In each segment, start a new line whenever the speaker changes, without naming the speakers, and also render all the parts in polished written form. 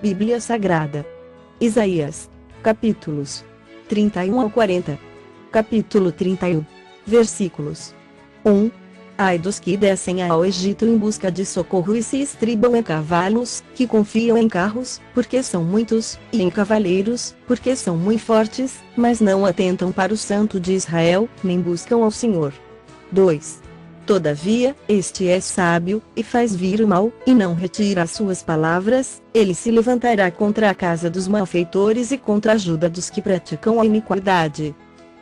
Bíblia Sagrada. Isaías. Capítulos 31 ao 40. Capítulo 31. Versículos 1. Ai dos que descem ao Egito em busca de socorro e se estribam em cavalos, que confiam em carros, porque são muitos, e em cavaleiros, porque são muito fortes, mas não atentam para o Santo de Israel, nem buscam ao Senhor. 2. Todavia, este é sábio, e faz vir o mal, e não retira as suas palavras, ele se levantará contra a casa dos malfeitores e contra a ajuda dos que praticam a iniquidade.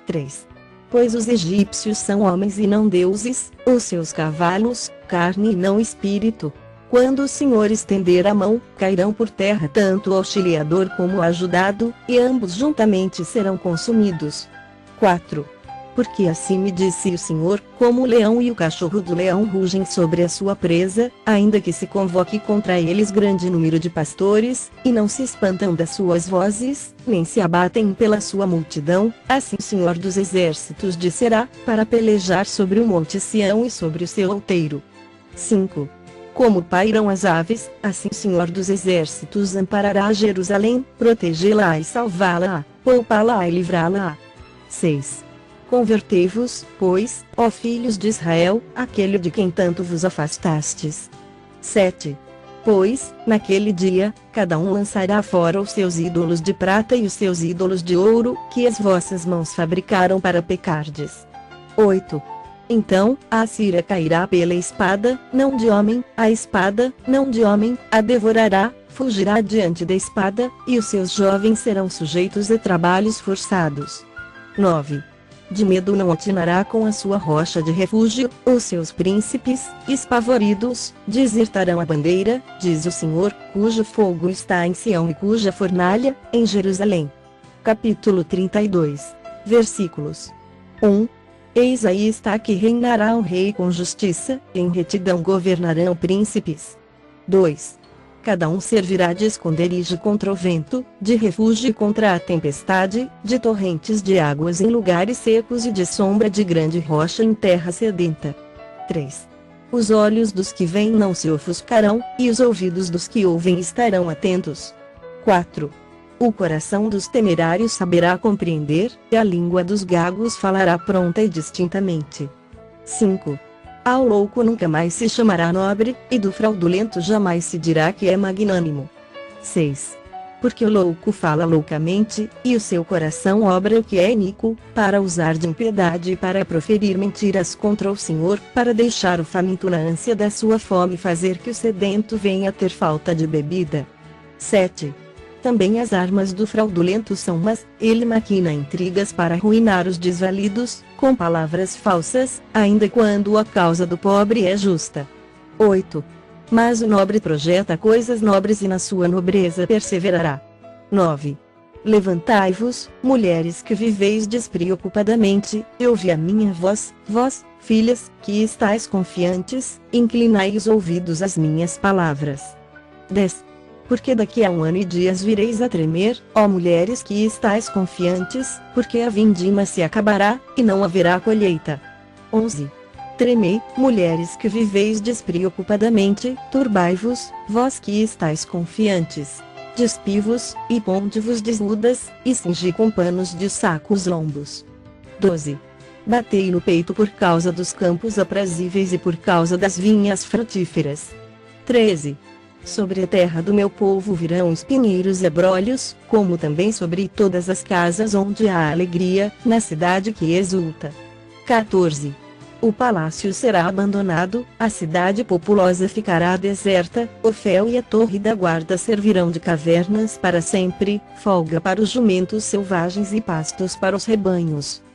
3. Pois os egípcios são homens e não deuses, os seus cavalos, carne e não espírito. Quando o Senhor estender a mão, cairão por terra tanto o auxiliador como o ajudado, e ambos juntamente serão consumidos. 4. Porque assim me disse o Senhor, como o leão e o cachorro do leão rugem sobre a sua presa, ainda que se convoque contra eles grande número de pastores, e não se espantam das suas vozes, nem se abatem pela sua multidão, assim o Senhor dos Exércitos descerá, para pelejar sobre o monte Sião e sobre o seu outeiro. 5. Como pairam as aves, assim o Senhor dos Exércitos amparará Jerusalém, protegê-la e salvá-la, poupá-la e livrá-la. 6. Convertei-vos, pois, ó filhos de Israel, aquele de quem tanto vos afastastes. 7. Pois, naquele dia, cada um lançará fora os seus ídolos de prata e os seus ídolos de ouro, que as vossas mãos fabricaram para pecardes. 8. Então, a Assíria cairá pela espada, não de homem, a espada, não de homem, a devorará, fugirá diante da espada, e os seus jovens serão sujeitos a trabalhos forçados. 9. De medo não atinará com a sua rocha de refúgio, os seus príncipes, espavoridos, desertarão a bandeira, diz o Senhor, cujo fogo está em Sião e cuja fornalha, em Jerusalém. Capítulo 32. Versículos 1. Eis aí está que reinará um rei com justiça, em retidão governarão príncipes. 2. Cada um servirá de esconderijo contra o vento, de refúgio contra a tempestade, de torrentes de águas em lugares secos e de sombra de grande rocha em terra sedenta. 3. Os olhos dos que veem não se ofuscarão, e os ouvidos dos que ouvem estarão atentos. 4. O coração dos temerários saberá compreender, e a língua dos gagos falará pronta e distintamente. 5. Ao louco nunca mais se chamará nobre, e do fraudulento jamais se dirá que é magnânimo. 6. Porque o louco fala loucamente, e o seu coração obra o que é iníquo, para usar de impiedade e para proferir mentiras contra o Senhor, para deixar o faminto na ânsia da sua fome e fazer que o sedento venha a ter falta de bebida. 7. Também as armas do fraudulento são más, ele maquina intrigas para arruinar os desvalidos, com palavras falsas, ainda quando a causa do pobre é justa. 8. Mas o nobre projeta coisas nobres e na sua nobreza perseverará. 9. Levantai-vos, mulheres que viveis despreocupadamente, e ouvi a minha voz, vós, filhas, que estáis confiantes, inclinai os ouvidos às minhas palavras. 10. Porque daqui a 1 ano e dias vireis a tremer, ó mulheres que estáis confiantes, porque a vindima se acabará, e não haverá colheita. 11. Tremei, mulheres que viveis despreocupadamente, turbai-vos, vós que estáis confiantes. Despivo-vos, e ponde-vos desnudas, e cingi com panos de saco os lombos. 12. Batei no peito por causa dos campos aprazíveis e por causa das vinhas frutíferas. 13. Sobre a terra do meu povo virão espinheiros e abrolhos, como também sobre todas as casas onde há alegria, na cidade que exulta. 14. O palácio será abandonado, a cidade populosa ficará deserta, o fel e a torre da guarda servirão de cavernas para sempre, folga para os jumentos selvagens e pastos para os rebanhos.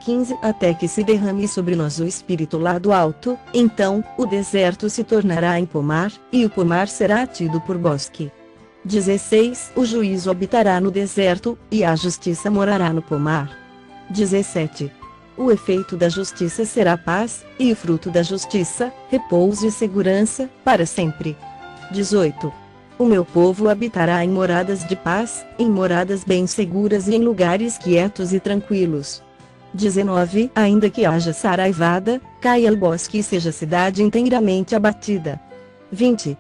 15. Até que se derrame sobre nós o Espírito lá do alto, então, o deserto se tornará em pomar, e o pomar será tido por bosque. 16. O juízo habitará no deserto, e a justiça morará no pomar. 17. O efeito da justiça será paz, e o fruto da justiça, repouso e segurança, para sempre. 18. O meu povo habitará em moradas de paz, em moradas bem seguras e em lugares quietos e tranquilos. 19. Ainda que haja saraivada, caia o bosque e seja a cidade inteiramente abatida. 20.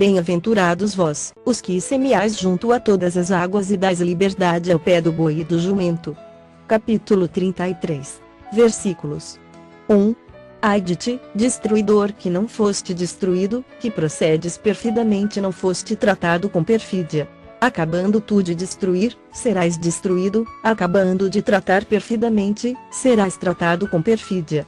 Bem-aventurados vós, os que semeais junto a todas as águas e dais liberdade ao pé do boi e do jumento. Capítulo 33. Versículos 1. Ai de ti, destruidor, que não foste destruído, que procedes perfidamente, não foste tratado com perfídia. Acabando tu de destruir, serás destruído; acabando de tratar perfidamente, serás tratado com perfídia.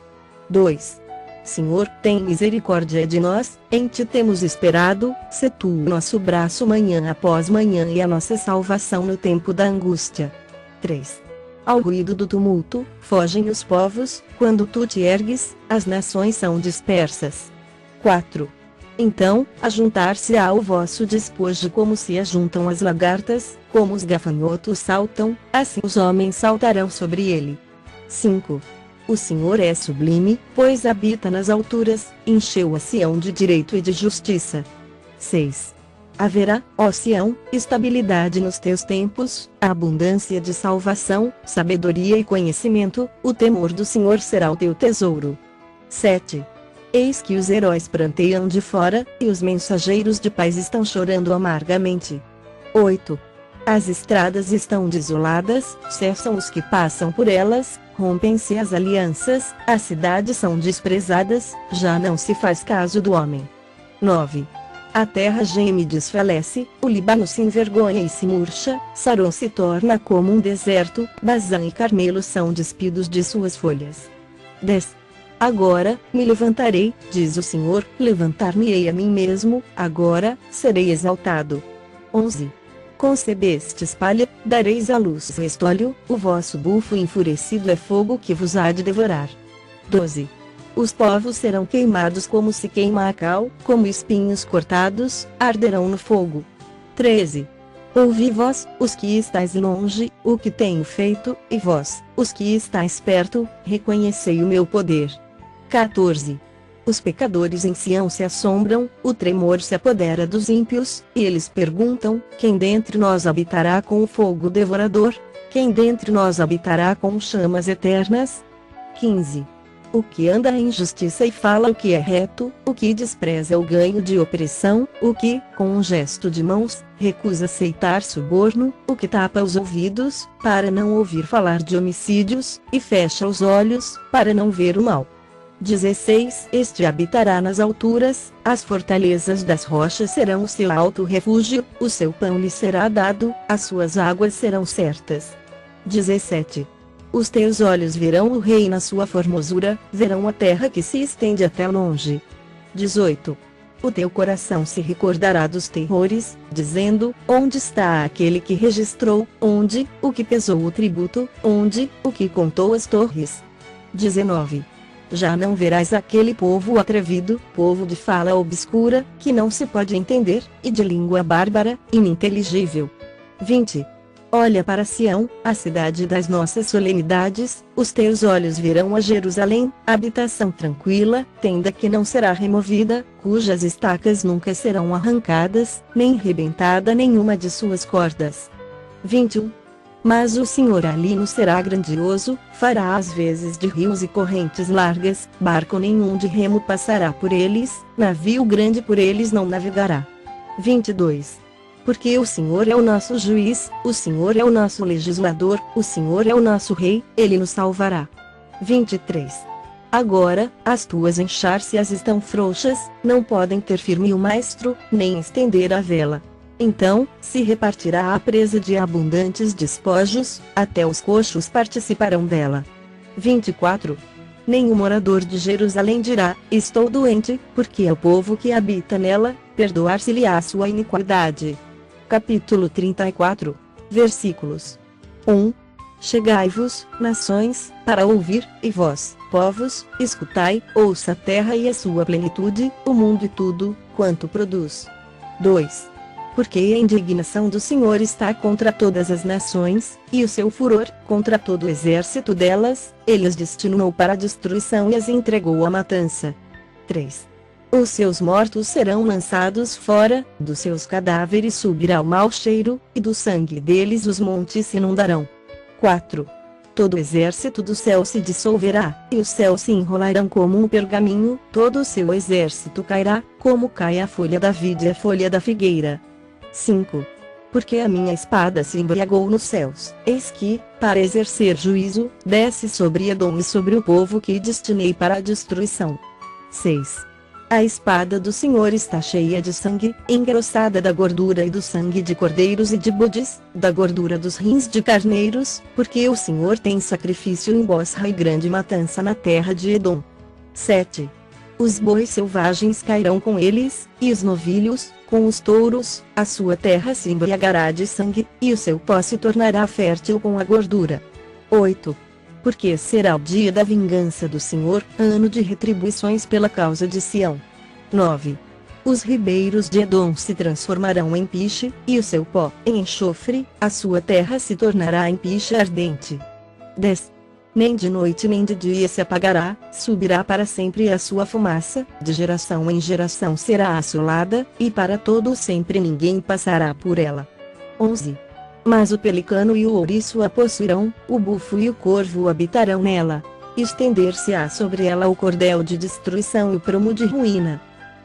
2. Senhor, tem misericórdia de nós, em ti temos esperado, sê tu o nosso braço manhã após manhã e a nossa salvação no tempo da angústia. 3. Ao ruído do tumulto, fogem os povos; quando tu te ergues, as nações são dispersas. 4. Então, ajuntar-se-á o vosso despojo como se ajuntam as lagartas, como os gafanhotos saltam, assim os homens saltarão sobre ele. 5. O Senhor é sublime, pois habita nas alturas, encheu a Sião de direito e de justiça. 6. Haverá, ó Sião, estabilidade nos teus tempos, abundância de salvação, sabedoria e conhecimento; o temor do Senhor será o teu tesouro. 7. Eis que os heróis pranteiam de fora, e os mensageiros de paz estão chorando amargamente. 8. As estradas estão desoladas, cessam os que passam por elas, rompem-se as alianças, as cidades são desprezadas, já não se faz caso do homem. 9. A terra geme e desfalece, o Líbano se envergonha e se murcha, Saron se torna como um deserto, Bazã e Carmelo são despidos de suas folhas. 10. Agora, me levantarei, diz o Senhor, levantar-me-ei a mim mesmo, agora, serei exaltado. 11. Concebestes palha, dareis à luz restolho, o vosso bufo enfurecido é fogo que vos há de devorar. 12. Os povos serão queimados como se queima a cal, como espinhos cortados, arderão no fogo. 13. Ouvi vós, os que estáis longe, o que tenho feito, e vós, os que estáis perto, reconhecei o meu poder. 14. Os pecadores em Sião se assombram, o tremor se apodera dos ímpios, e eles perguntam: quem dentre nós habitará com o fogo devorador? Quem dentre nós habitará com chamas eternas? 15. O que anda em justiça e fala o que é reto, o que despreza o ganho de opressão, o que, com um gesto de mãos, recusa aceitar suborno, o que tapa os ouvidos, para não ouvir falar de homicídios, e fecha os olhos, para não ver o mal. 16. Este habitará nas alturas, as fortalezas das rochas serão o seu alto refúgio, o seu pão lhe será dado, as suas águas serão certas. 17. Os teus olhos verão o rei na sua formosura, verão a terra que se estende até longe. 18. O teu coração se recordará dos terrores, dizendo: onde está aquele que registrou, onde, o que pesou o tributo, onde, o que contou as torres? 19. Já não verás aquele povo atrevido, povo de fala obscura, que não se pode entender, e de língua bárbara, ininteligível. 20. Olha para Sião, a cidade das nossas solenidades, os teus olhos verão a Jerusalém, habitação tranquila, tenda que não será removida, cujas estacas nunca serão arrancadas, nem rebentada nenhuma de suas cordas. 21. Mas o Senhor ali nos será grandioso, fará às vezes de rios e correntes largas, barco nenhum de remo passará por eles, navio grande por eles não navegará. 22. Porque o Senhor é o nosso juiz, o Senhor é o nosso legislador, o Senhor é o nosso rei, ele nos salvará. 23. Agora, as tuas enxárcias estão frouxas, não podem ter firme o mastro, nem estender a vela. Então, se repartirá a presa de abundantes despojos, até os coxos participarão dela. 24. Nenhum morador de Jerusalém dirá: estou doente, porque é o povo que habita nela, perdoar-se-lhe-á a sua iniquidade. Capítulo 34. Versículos 1. Chegai-vos, nações, para ouvir, e vós, povos, escutai, ouça a terra e a sua plenitude, o mundo e tudo, quanto produz. 2. Porque a indignação do Senhor está contra todas as nações, e o seu furor, contra todo o exército delas, ele as destinou para a destruição e as entregou à matança. 3. Os seus mortos serão lançados fora, dos seus cadáveres subirá o mau cheiro, e do sangue deles os montes se inundarão. 4. todo o exército do céu se dissolverá, e os céus se enrolarão como um pergaminho, todo o seu exército cairá, como cai a folha da vide e a folha da figueira. 5. Porque a minha espada se embriagou nos céus, eis que, para exercer juízo, desce sobre Edom e sobre o povo que destinei para a destruição. 6. A espada do Senhor está cheia de sangue, engrossada da gordura e do sangue de cordeiros e de bodes, da gordura dos rins de carneiros, porque o Senhor tem sacrifício em Bosra e grande matança na terra de Edom. 7. Os bois selvagens cairão com eles, e os novilhos, com os touros, a sua terra se embriagará de sangue, e o seu pó se tornará fértil com a gordura. 8. Porque será o dia da vingança do Senhor, ano de retribuições pela causa de Sião. 9. Os ribeiros de Edom se transformarão em piche, e o seu pó em enxofre, a sua terra se tornará em piche ardente. 10. Nem de noite nem de dia se apagará, subirá para sempre a sua fumaça, de geração em geração será assolada, e para todo sempre ninguém passará por ela. 11. Mas o pelicano e o ouriço a possuirão, o bufo e o corvo habitarão nela. Estender-se-á sobre ela o cordel de destruição e o prumo de ruína.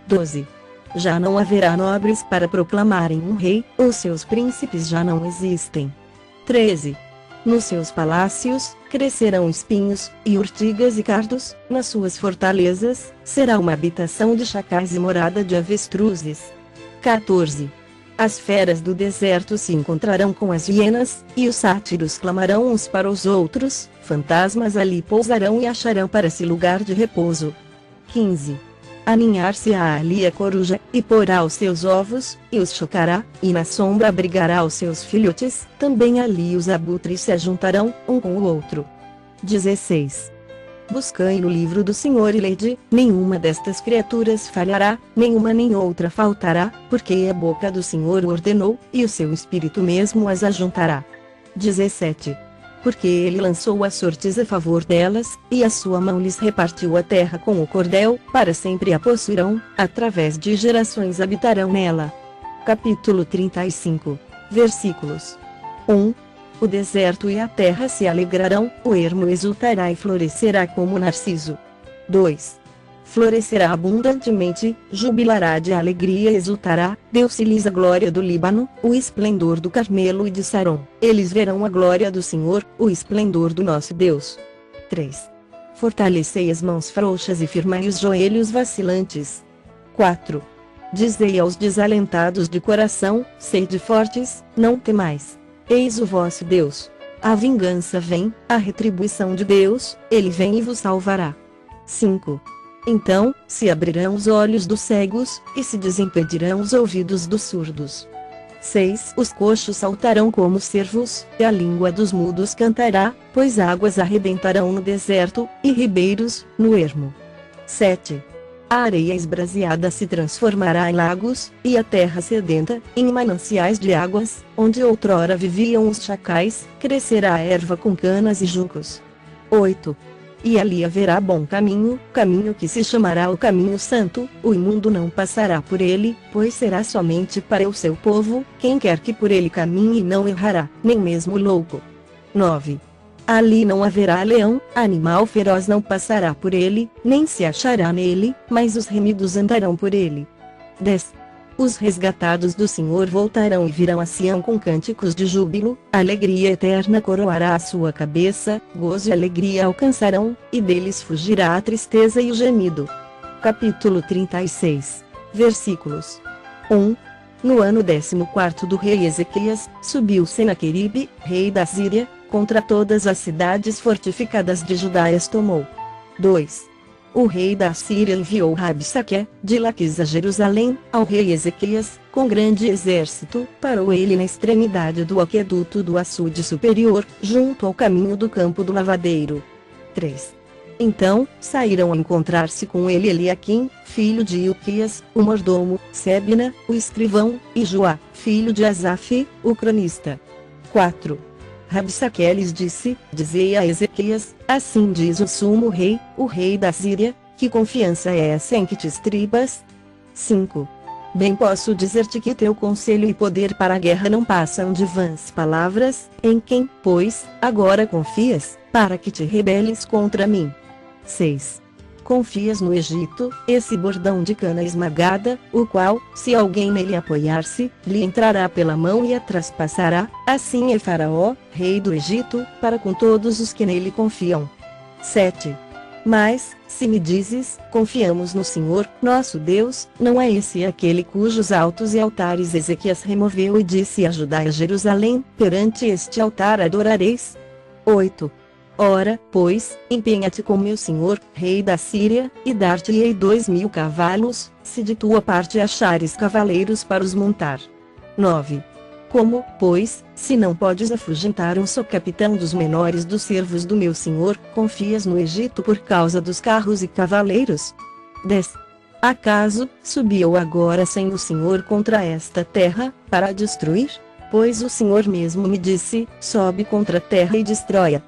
12. Já não haverá nobres para proclamarem um rei, os seus príncipes já não existem. 13. Nos seus palácios, crescerão espinhos, e urtigas e cardos, nas suas fortalezas, será uma habitação de chacais e morada de avestruzes. 14. As feras do deserto se encontrarão com as hienas, e os sátiros clamarão uns para os outros, fantasmas ali pousarão e acharão para si lugar de repouso. 15. Aninhar-se-á ali a coruja, e porá os seus ovos, e os chocará, e na sombra abrigará os seus filhotes, também ali os abutres se ajuntarão, um com o outro. 16. Buscai no livro do Senhor e lede, nenhuma destas criaturas falhará, nenhuma nem outra faltará, porque a boca do Senhor o ordenou, e o seu espírito mesmo as ajuntará. 17. Porque ele lançou as sortes a favor delas, e a sua mão lhes repartiu a terra com o cordel, para sempre a possuirão, através de gerações habitarão nela. Capítulo 35. Versículos 1. O deserto e a terra se alegrarão, o ermo exultará e florescerá como narciso. 2. Florescerá abundantemente, jubilará de alegria e exultará, deu-se-lhes a glória do Líbano, o esplendor do Carmelo e de Saron, eles verão a glória do Senhor, o esplendor do nosso Deus. 3. Fortalecei as mãos frouxas e firmai os joelhos vacilantes. 4. Dizei aos desalentados de coração, sede fortes, não temais. Eis o vosso Deus. A vingança vem, a retribuição de Deus, ele vem e vos salvará. 5. Então, se abrirão os olhos dos cegos, e se desimpedirão os ouvidos dos surdos. 6. Os coxos saltarão como cervos, e a língua dos mudos cantará, pois águas arrebentarão no deserto, e ribeiros, no ermo. 7. A areia esbraseada se transformará em lagos, e a terra sedenta, em mananciais de águas, onde outrora viviam os chacais, crescerá a erva com canas e juncos. 8. E ali haverá bom caminho, caminho que se chamará o caminho santo, o imundo não passará por ele, pois será somente para o seu povo, quem quer que por ele caminhe não errará, nem mesmo o louco. 9. Ali não haverá leão, animal feroz não passará por ele, nem se achará nele, mas os remidos andarão por ele. 10. Os resgatados do Senhor voltarão e virão a Sião com cânticos de júbilo, alegria eterna coroará a sua cabeça, gozo e alegria alcançarão, e deles fugirá a tristeza e o gemido. Capítulo 36. Versículos 1. No ano 14º do rei Ezequias, subiu Senaqueribe, rei da Síria, contra todas as cidades fortificadas de Judá e as tomou. 2. O rei da Síria enviou Rabsaque, de Laquis a Jerusalém, ao rei Ezequias, com grande exército, parou ele na extremidade do aqueduto do açude superior, junto ao caminho do campo do lavadeiro. 3. Então, saíram a encontrar-se com ele Eliaquim, filho de Ilquias, o mordomo, Sebna, o escrivão, e Joá, filho de Asaf, o cronista. 4. Rabsaque lhes disse, dizei a Ezequias, assim diz o sumo rei, o rei da Síria, que confiança é essa em que te estribas? 5. Bem posso dizer-te que teu conselho e poder para a guerra não passam de vãs palavras, em quem, pois, agora confias, para que te rebeles contra mim. 6. Confias no Egito, esse bordão de cana esmagada, o qual, se alguém nele apoiar-se, lhe entrará pela mão e a traspassará, assim é Faraó, rei do Egito, para com todos os que nele confiam. 7. Mas, se me dizes, confiamos no Senhor, nosso Deus, não é esse aquele cujos altos e altares Ezequias removeu e disse a Judá e a Jerusalém, perante este altar adorareis? 8. Ora, pois, empenha-te com meu senhor, rei da Síria, e dar-te-ei 2.000 cavalos, se de tua parte achares cavaleiros para os montar. 9. Como, pois, se não podes afugentar um só capitão dos menores dos servos do meu senhor, confias no Egito por causa dos carros e cavaleiros? 10. Acaso, subiu agora sem o Senhor contra esta terra, para a destruir? Pois o Senhor mesmo me disse, sobe contra a terra e destrói-a.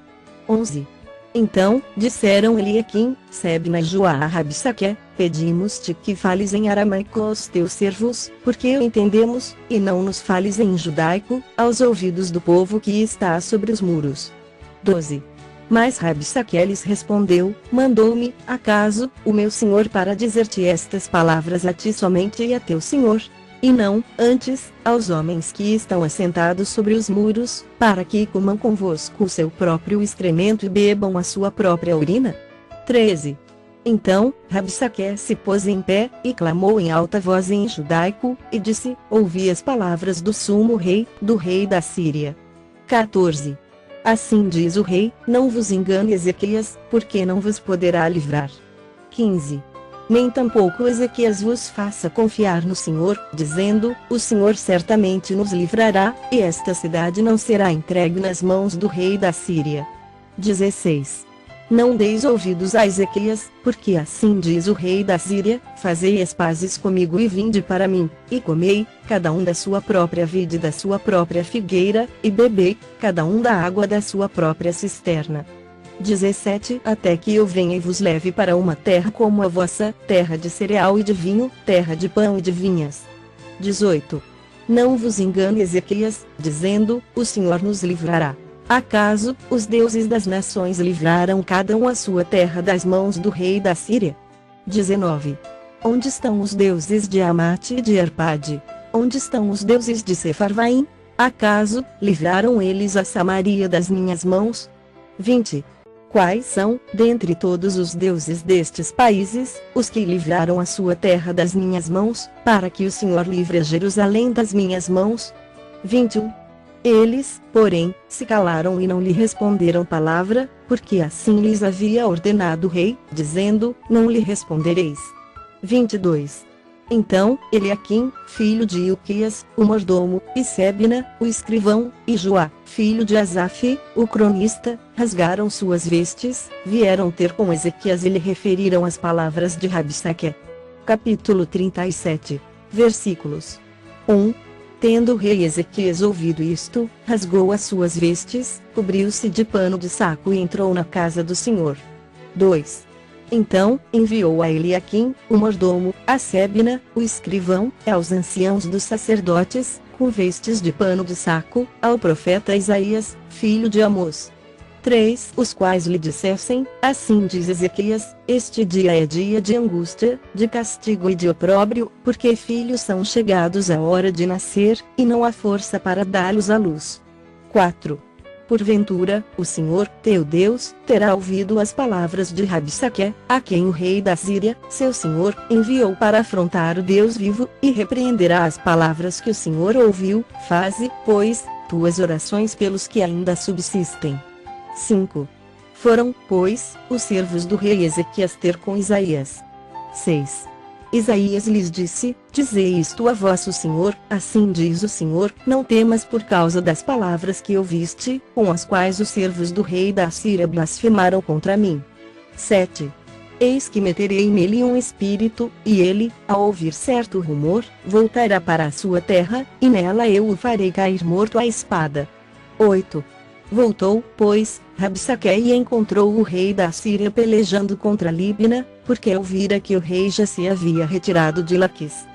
11. Então, disseram Eliaquim, Sebna e Joá a Rabsaque, pedimos-te que fales em aramaico aos teus servos, porque o entendemos, e não nos fales em judaico, aos ouvidos do povo que está sobre os muros. 12. Mas Rabsaque lhes respondeu, mandou-me, acaso, o meu senhor para dizer-te estas palavras a ti somente e a teu senhor? E não, antes, aos homens que estão assentados sobre os muros, para que comam convosco o seu próprio excremento e bebam a sua própria urina? 13. Então, Rabsaque se pôs em pé, e clamou em alta voz em judaico, e disse, ouvi as palavras do sumo rei, do rei da Síria. 14. Assim diz o rei, não vos engane Ezequias, porque não vos poderá livrar. 15. Nem tampouco Ezequias vos faça confiar no Senhor, dizendo, o Senhor certamente nos livrará, e esta cidade não será entregue nas mãos do rei da Síria. 16. Não deis ouvidos a Ezequias, porque assim diz o rei da Síria, fazei as pazes comigo e vinde para mim, e comei, cada um da sua própria vide e da sua própria figueira, e bebei, cada um da água da sua própria cisterna. 17. Até que eu venha e vos leve para uma terra como a vossa, terra de cereal e de vinho, terra de pão e de vinhas. 18. Não vos engane Ezequias, dizendo, o Senhor nos livrará. Acaso, os deuses das nações livraram cada um a sua terra das mãos do rei da Síria? 19. Onde estão os deuses de Amate e de Arpade? Onde estão os deuses de Sefarvaim? Acaso, livraram eles a Samaria das minhas mãos? 20. Quais são, dentre todos os deuses destes países, os que livraram a sua terra das minhas mãos, para que o Senhor livre a Jerusalém das minhas mãos? 21. Eles, porém, se calaram e não lhe responderam palavra, porque assim lhes havia ordenado o rei, dizendo, não lhe respondereis. 22. Então, Eliaquim, filho de Ilquias, o mordomo, e Sebna, o escrivão, e Joá, filho de Asaf, o cronista, rasgaram suas vestes, vieram ter com Ezequias e lhe referiram as palavras de Rabsaque. Capítulo 37. Versículos 1. Tendo o rei Ezequias ouvido isto, rasgou as suas vestes, cobriu-se de pano de saco e entrou na casa do Senhor. 2. Então, enviou a Eliaquim, o mordomo, a Sebna, o escrivão, e aos anciãos dos sacerdotes, com vestes de pano de saco, ao profeta Isaías, filho de Amós. 3. Os quais lhe dissessem, assim diz Ezequias, este dia é dia de angústia, de castigo e de opróbrio, porque filhos são chegados a hora de nascer, e não há força para dá-los à luz. 4. Porventura, o Senhor, teu Deus, terá ouvido as palavras de Rabsaque, a quem o rei da Síria, seu senhor, enviou para afrontar o Deus vivo, e repreenderá as palavras que o Senhor ouviu, faze, pois, tuas orações pelos que ainda subsistem. 5. Foram, pois, os servos do rei Ezequias ter com Isaías. 6. Isaías lhes disse, dizei isto a vosso Senhor, assim diz o Senhor, não temas por causa das palavras que ouviste, com as quais os servos do rei da Síria blasfemaram contra mim. 7. Eis que meterei nele um espírito, e ele, ao ouvir certo rumor, voltará para a sua terra, e nela eu o farei cair morto à espada. 8. Voltou, pois, Rabsaque e encontrou o rei da Síria pelejando contra Líbina, porque ouvira que o rei já se havia retirado de Laquis.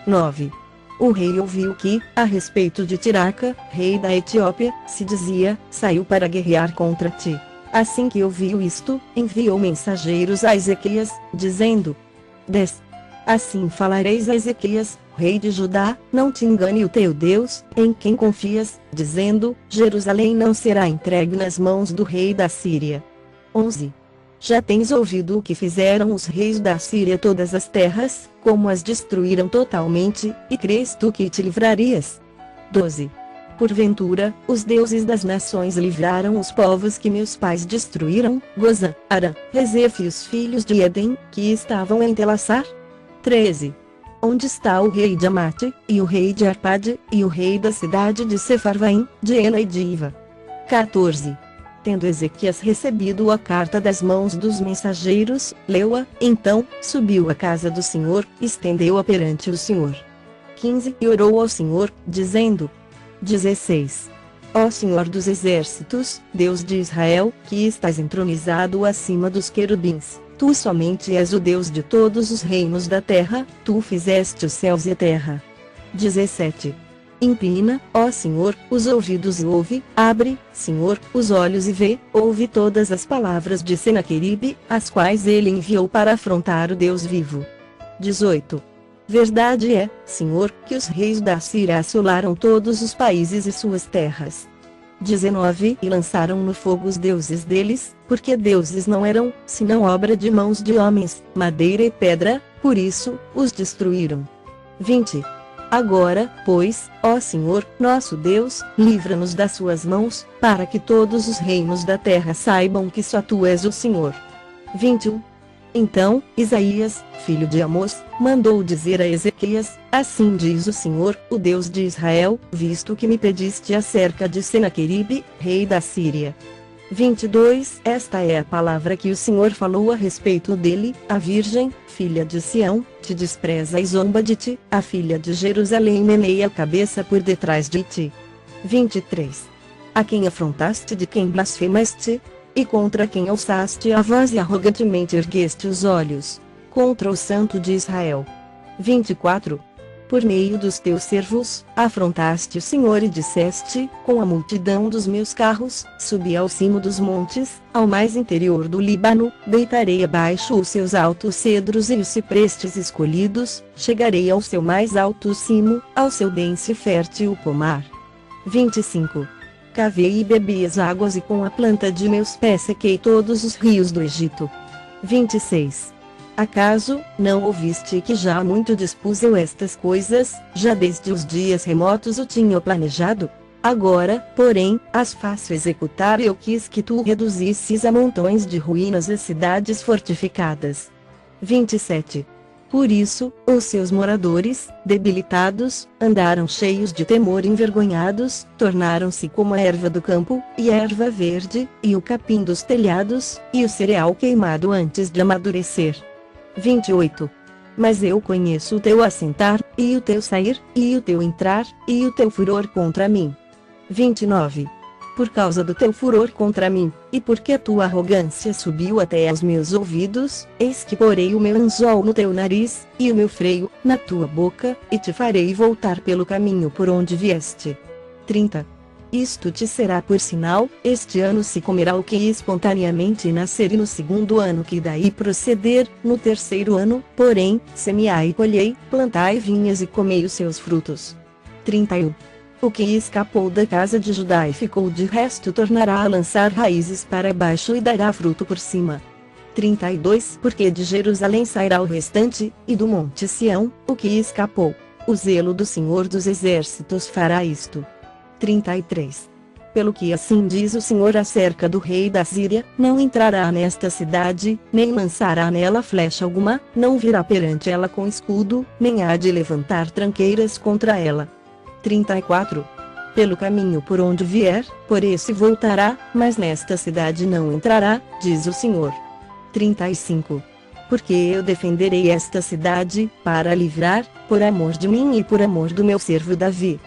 9. O rei ouviu que, a respeito de Tiraca, rei da Etiópia, se dizia, saiu para guerrear contra ti. Assim que ouviu isto, enviou mensageiros a Ezequias, dizendo: 10. Assim falareis a Ezequias, rei de Judá, não te engane o teu Deus, em quem confias, dizendo, Jerusalém não será entregue nas mãos do rei da Síria. 11. Já tens ouvido o que fizeram os reis da Síria todas as terras, como as destruíram totalmente, e crês tu que te livrarias? 12. Porventura, os deuses das nações livraram os povos que meus pais destruíram, Gozã, Arã, Rezef e os filhos de Edem, que estavam em Telassar? 13. Onde está o rei de Amate, e o rei de Arpade, e o rei da cidade de Sefarvaim, de Ena e de Iva? 14. Tendo Ezequias recebido a carta das mãos dos mensageiros, leu-a, então, subiu à casa do Senhor, estendeu-a perante o Senhor. 15. E orou ao Senhor, dizendo: 16. Ó Senhor dos exércitos, Deus de Israel, que estás entronizado acima dos querubins, tu somente és o Deus de todos os reinos da terra, tu fizeste os céus e a terra. 17. Inclina, ó Senhor, os ouvidos e ouve, abre, Senhor, os olhos e vê, ouve todas as palavras de Senaqueribe, as quais ele enviou para afrontar o Deus vivo. 18. Verdade é, Senhor, que os reis da Síria assolaram todos os países e suas terras. 19. E lançaram no fogo os deuses deles, porque deuses não eram, senão obra de mãos de homens, madeira e pedra, por isso, os destruíram. 20. Agora, pois, ó Senhor, nosso Deus, livra-nos das suas mãos, para que todos os reinos da terra saibam que só tu és o Senhor. 21. Então, Isaías, filho de Amós, mandou dizer a Ezequias: assim diz o Senhor, o Deus de Israel, visto que me pediste acerca de Senaqueribe, rei da Síria. 22. Esta é a palavra que o Senhor falou a respeito dele: a virgem, filha de Sião, te despreza e zomba de ti, a filha de Jerusalém meneia a cabeça por detrás de ti. 23. A quem afrontaste, de quem blasfemaste? E contra quem alçaste a voz e arrogantemente ergueste os olhos? Contra o Santo de Israel. 24. Por meio dos teus servos, afrontaste o Senhor e disseste, com a multidão dos meus carros, subi ao cimo dos montes, ao mais interior do Líbano, deitarei abaixo os seus altos cedros e os ciprestes escolhidos, chegarei ao seu mais alto cimo, ao seu denso e fértil pomar. 25. Cavei e bebi as águas e com a planta de meus pés sequei todos os rios do Egito. 26. Acaso, não ouviste que já há muito dispus eu estas coisas, já desde os dias remotos o tinha planejado? Agora, porém, as faço executar e eu quis que tu reduzisses a montões de ruínas as cidades fortificadas. 27. Por isso, os seus moradores, debilitados, andaram cheios de temor envergonhados, tornaram-se como a erva do campo, e a erva verde, e o capim dos telhados, e o cereal queimado antes de amadurecer. 28. Mas eu conheço o teu assentar, e o teu sair, e o teu entrar, e o teu furor contra mim. 29. Por causa do teu furor contra mim, e porque a tua arrogância subiu até aos meus ouvidos, eis que porei o meu anzol no teu nariz, e o meu freio, na tua boca, e te farei voltar pelo caminho por onde vieste. 30. Isto te será por sinal: este ano se comerá o que espontaneamente nascer, e no segundo ano que daí proceder, no terceiro ano, porém, semeai e colhei, plantai vinhas e comei os seus frutos. 31. O que escapou da casa de Judá e ficou de resto tornará a lançar raízes para baixo e dará fruto por cima. 32. Porque de Jerusalém sairá o restante, e do monte Sião, o que escapou. O zelo do Senhor dos Exércitos fará isto. 33. Pelo que assim diz o Senhor acerca do rei da Síria: não entrará nesta cidade, nem lançará nela flecha alguma, não virá perante ela com escudo, nem há de levantar tranqueiras contra ela. 34. Pelo caminho por onde vier, por esse voltará, mas nesta cidade não entrará, diz o Senhor. 35. Porque eu defenderei esta cidade, para a livrar, por amor de mim e por amor do meu servo Davi.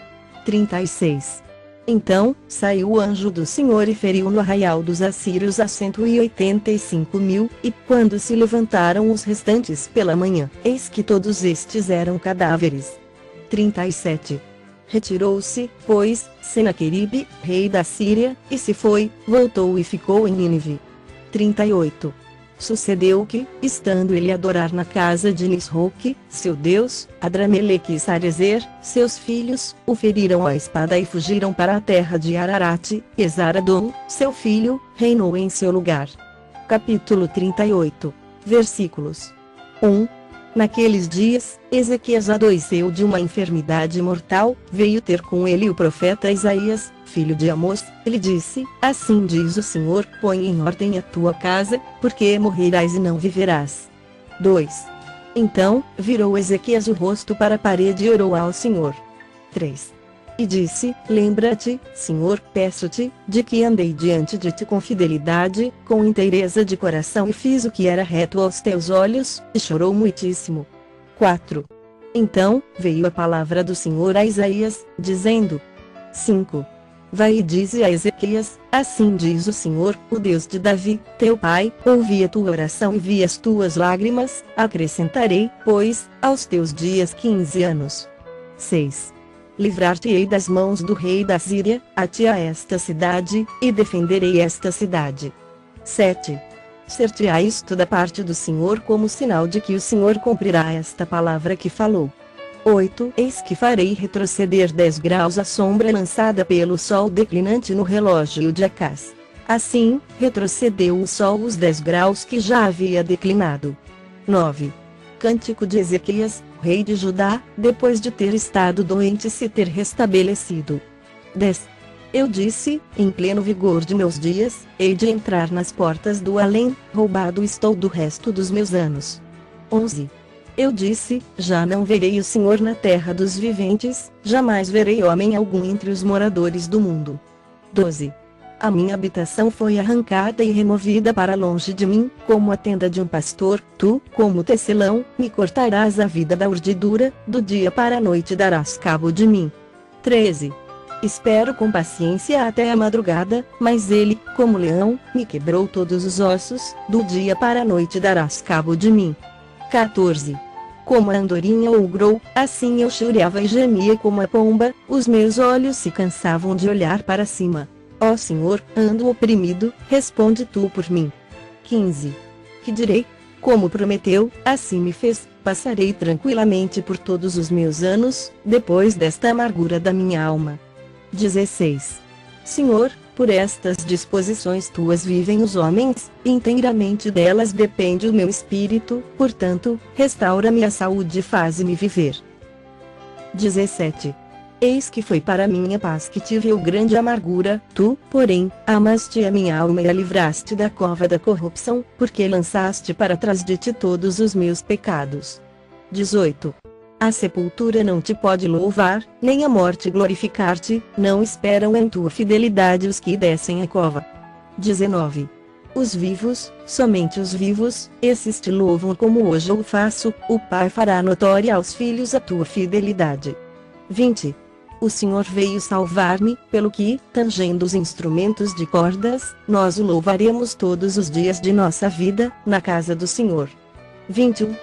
36. Então, saiu o anjo do Senhor e feriu no arraial dos assírios a 185.000, e quando se levantaram os restantes pela manhã, eis que todos estes eram cadáveres. 37. Retirou-se, pois, Senaqueribe, rei da Síria, e se foi, voltou e ficou em Nínive. 38. Sucedeu que, estando ele a adorar na casa de Nisroque, seu deus, Adrameleque e Sarezer, seus filhos, o feriram à espada e fugiram para a terra de Ararate, e Esaradom, seu filho, reinou em seu lugar. Capítulo 38. Versículos 1. Naqueles dias, Ezequias adoeceu de uma enfermidade mortal, veio ter com ele o profeta Isaías, filho de Amós, ele disse: Assim diz o Senhor, põe em ordem a tua casa, porque morrerás e não viverás. 2. Então, virou Ezequias o rosto para a parede e orou ao Senhor. 3. E disse: Lembra-te, Senhor, peço-te, de que andei diante de ti com fidelidade, com inteireza de coração e fiz o que era reto aos teus olhos, e chorou muitíssimo. 4. Então, veio a palavra do Senhor a Isaías, dizendo: 5. Vai e dize a Ezequias: Assim diz o Senhor, o Deus de Davi, teu pai, ouvi a tua oração e vi as tuas lágrimas, acrescentarei, pois, aos teus dias 15 anos. 6. Livrar-te-ei das mãos do rei da Síria, a ti a esta cidade, e defenderei esta cidade. 7. Ser-te-á isto da parte do Senhor como sinal de que o Senhor cumprirá esta palavra que falou. 8. Eis que farei retroceder 10 graus a sombra lançada pelo sol declinante no relógio de Acás. Assim, retrocedeu o sol os 10 graus que já havia declinado. 9. Cântico de Ezequias, rei de Judá, depois de ter estado doente e se ter restabelecido. 10. Eu disse, em pleno vigor de meus dias, hei de entrar nas portas do além, roubado estou do resto dos meus anos. 11. Eu disse, já não verei o Senhor na terra dos viventes, jamais verei homem algum entre os moradores do mundo. 12. A minha habitação foi arrancada e removida para longe de mim, como a tenda de um pastor, tu, como tecelão, me cortarás a vida da urdidura, do dia para a noite darás cabo de mim. 13. Espero com paciência até a madrugada, mas ele, como leão, me quebrou todos os ossos, do dia para a noite darás cabo de mim. 14. Como a andorinha ougrou, assim eu chorava e gemia como a pomba, os meus olhos se cansavam de olhar para cima. Ó Senhor, ando oprimido, responde tu por mim. 15. Que direi? Como prometeu, assim me fez, passarei tranquilamente por todos os meus anos, depois desta amargura da minha alma. 16. Senhor, por estas disposições tuas vivem os homens, inteiramente delas depende o meu espírito, portanto, restaura-me a saúde e faze-me viver. 17. Eis que foi para minha paz que tive eu grande amargura, tu, porém, amaste a minha alma e a livraste da cova da corrupção, porque lançaste para trás de ti todos os meus pecados. 18. A sepultura não te pode louvar, nem a morte glorificar-te, não esperam em tua fidelidade os que descem a cova. 19. Os vivos, somente os vivos, esses te louvam como hoje eu faço, o Pai fará notória aos filhos a tua fidelidade. 20. O Senhor veio salvar-me, pelo que, tangendo os instrumentos de cordas, nós o louvaremos todos os dias de nossa vida, na casa do Senhor. 21.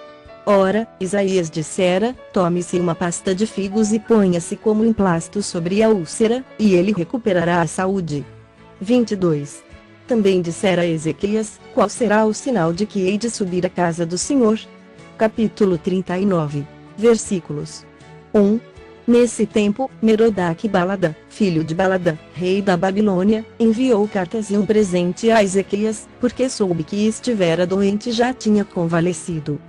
Ora, Isaías dissera, tome-se uma pasta de figos e ponha-se como emplasto sobre a úlcera, e ele recuperará a saúde. 22. Também dissera Ezequias, qual será o sinal de que hei de subir à casa do Senhor? Capítulo 39. Versículos 1. Nesse tempo, Merodach-Baladã, filho de Baladã, rei da Babilônia, enviou cartas e um presente a Ezequias, porque soube que estivera doente e já tinha convalescido.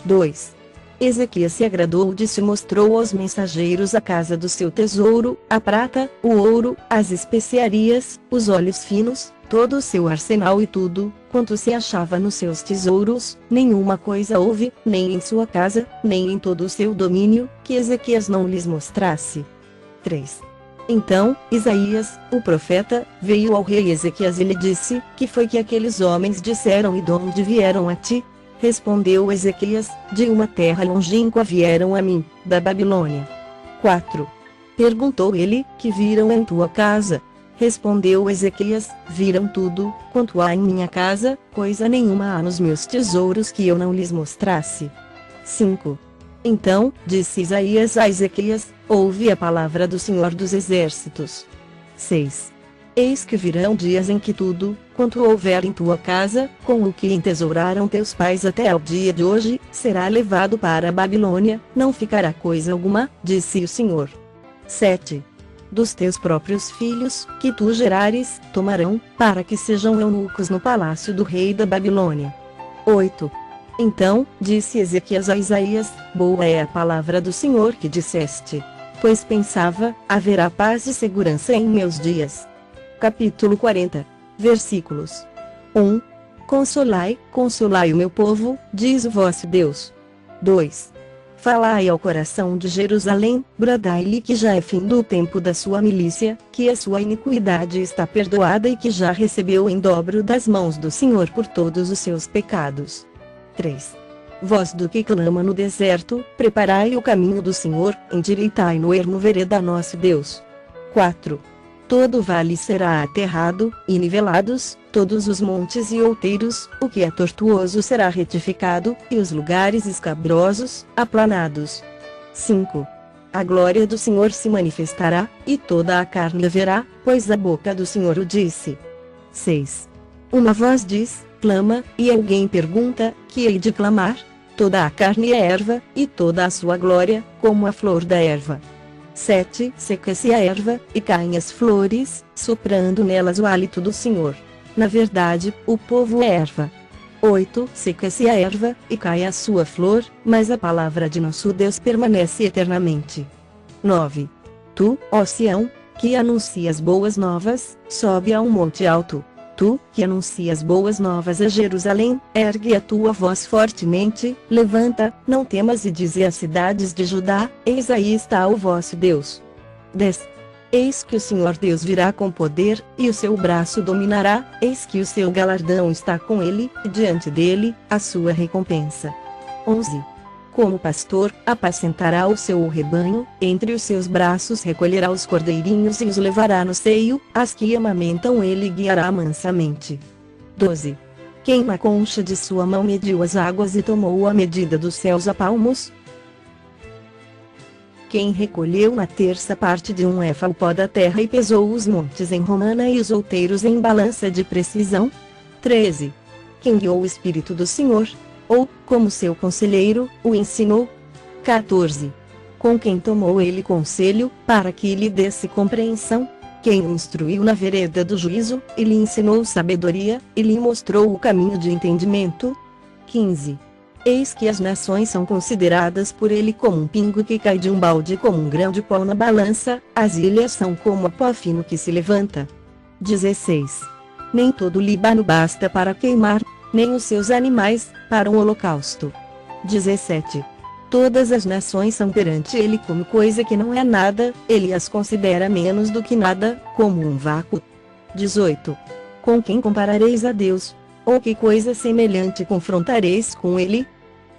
2. Ezequias se agradou disso e mostrou aos mensageiros a casa do seu tesouro, a prata, o ouro, as especiarias, os óleos finos, todo o seu arsenal e tudo, quanto se achava nos seus tesouros, nenhuma coisa houve, nem em sua casa, nem em todo o seu domínio, que Ezequias não lhes mostrasse. 3. Então, Isaías, o profeta, veio ao rei Ezequias e lhe disse, que foi que aqueles homens disseram e de onde vieram a ti? Respondeu Ezequias, de uma terra longínqua vieram a mim, da Babilônia. 4. Perguntou ele, que viram em tua casa? Respondeu Ezequias, viram tudo, quanto há em minha casa, coisa nenhuma há nos meus tesouros que eu não lhes mostrasse. 5. Então, disse Isaías a Ezequias: ouve a palavra do Senhor dos Exércitos. 6. Eis que virão dias em que tudo, quanto houver em tua casa, com o que entesouraram teus pais até ao dia de hoje, será levado para a Babilônia, não ficará coisa alguma, disse o Senhor. 7. Dos teus próprios filhos, que tu gerares, tomarão, para que sejam eunucos no palácio do rei da Babilônia. 8. Então, disse Ezequias a Isaías: boa é a palavra do Senhor que disseste. Pois pensava, haverá paz e segurança em meus dias. Capítulo 40. Versículos. 1. Consolai, consolai o meu povo, diz o vosso Deus. 2. Falai ao coração de Jerusalém, bradai-lhe que já é fim do tempo da sua milícia, que a sua iniquidade está perdoada e que já recebeu em dobro das mãos do Senhor por todos os seus pecados. 3. Voz do que clama no deserto, preparai o caminho do Senhor, endireitai no ermo vereda nosso Deus. 4. Todo vale será aterrado, e nivelados, todos os montes e outeiros, o que é tortuoso será retificado, e os lugares escabrosos, aplanados. 5. A glória do Senhor se manifestará, e toda a carne a verá, pois a boca do Senhor o disse. 6. Uma voz diz: clama, e alguém pergunta: que hei de clamar? Toda a carne é erva, e toda a sua glória, como a flor da erva. 7. Seca-se a erva, e caem as flores, soprando nelas o hálito do Senhor. Na verdade, o povo é erva. 8. Seca-se a erva, e cai a sua flor, mas a palavra de nosso Deus permanece eternamente. 9. Tu, ó Sião, que anuncias boas novas, sobe a um monte alto. Tu, que anuncias boas novas a Jerusalém, ergue a tua voz fortemente, levanta, não temas e dize às cidades de Judá: eis aí está o vosso Deus. 10. Eis que o Senhor Deus virá com poder, e o seu braço dominará, eis que o seu galardão está com ele, e diante dele, a sua recompensa. 11. Como pastor, apacentará o seu rebanho, entre os seus braços recolherá os cordeirinhos e os levará no seio, as que amamentam ele guiará mansamente. 12. Quem na concha de sua mão mediu as águas e tomou a medida dos céus a palmos? Quem recolheu na terça parte de um éfa o pó da terra e pesou os montes em romana e os outeiros em balança de precisão? 13. Quem guiou o Espírito do Senhor? Ou, como seu conselheiro, o ensinou? 14. Com quem tomou ele conselho, para que lhe desse compreensão? Quem o instruiu na vereda do juízo, e lhe ensinou sabedoria, e lhe mostrou o caminho de entendimento? 15. Eis que as nações são consideradas por ele como um pingo que cai de um balde, como um grão de pó na balança, as ilhas são como a pó fino que se levanta. 16. Nem todo o Líbano basta para queimar, nem os seus animais, para um holocausto. 17. Todas as nações são perante ele como coisa que não é nada, ele as considera menos do que nada, como um vácuo. 18. Com quem comparareis a Deus? Ou que coisa semelhante confrontareis com ele?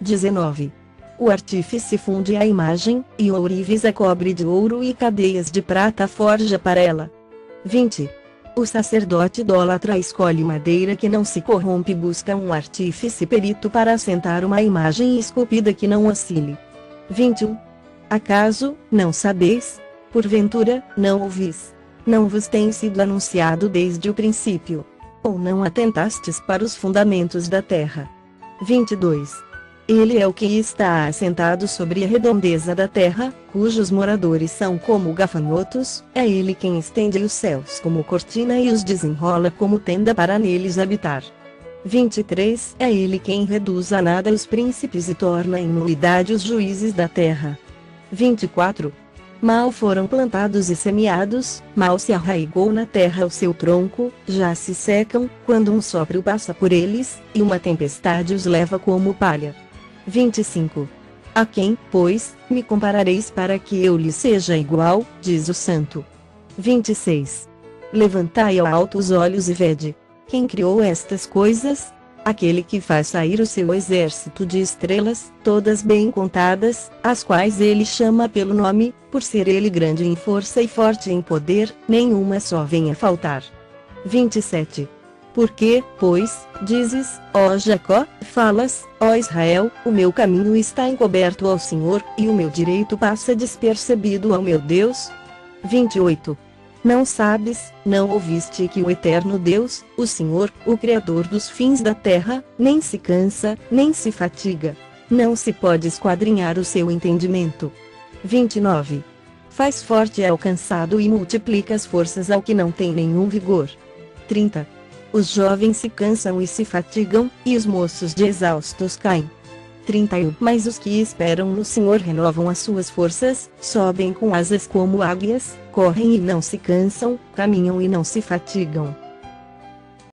19. O artífice funde a imagem, e o ourives a cobre de ouro e cadeias de prata forja para ela. 20. O sacerdote idólatra escolhe madeira que não se corrompe e busca um artífice perito para assentar uma imagem esculpida que não oscile. 21. Acaso, não sabeis? Porventura, não ouvis? Não vos tem sido anunciado desde o princípio? Ou não atentastes para os fundamentos da terra? 22. Ele é o que está assentado sobre a redondeza da terra, cujos moradores são como gafanhotos, é ele quem estende os céus como cortina e os desenrola como tenda para neles habitar. 23. É ele quem reduz a nada os príncipes e torna em nulidade os juízes da terra. 24. Mal foram plantados e semeados, mal se arraigou na terra o seu tronco, já se secam, quando um sopro passa por eles, e uma tempestade os leva como palha. 25. A quem, pois, me comparareis para que eu lhe seja igual, diz o Santo. 26. Levantai ao alto os olhos e vede. Quem criou estas coisas? Aquele que faz sair o seu exército de estrelas, todas bem contadas, as quais ele chama pelo nome, por ser ele grande em força e forte em poder, nenhuma só vem a faltar. 27. Por que, pois, dizes, ó Jacó, falas, ó Israel, o meu caminho está encoberto ao Senhor, e o meu direito passa despercebido ao meu Deus? 28. Não sabes, não ouviste que o eterno Deus, o Senhor, o Criador dos fins da terra, nem se cansa, nem se fatiga. Não se pode esquadrinhar o seu entendimento. 29. Faz forte ao cansado e multiplica as forças ao que não tem nenhum vigor. 30. Os jovens se cansam e se fatigam, e os moços de exaustos caem. 31. Mas os que esperam no Senhor renovam as suas forças, sobem com asas como águias, correm e não se cansam, caminham e não se fatigam.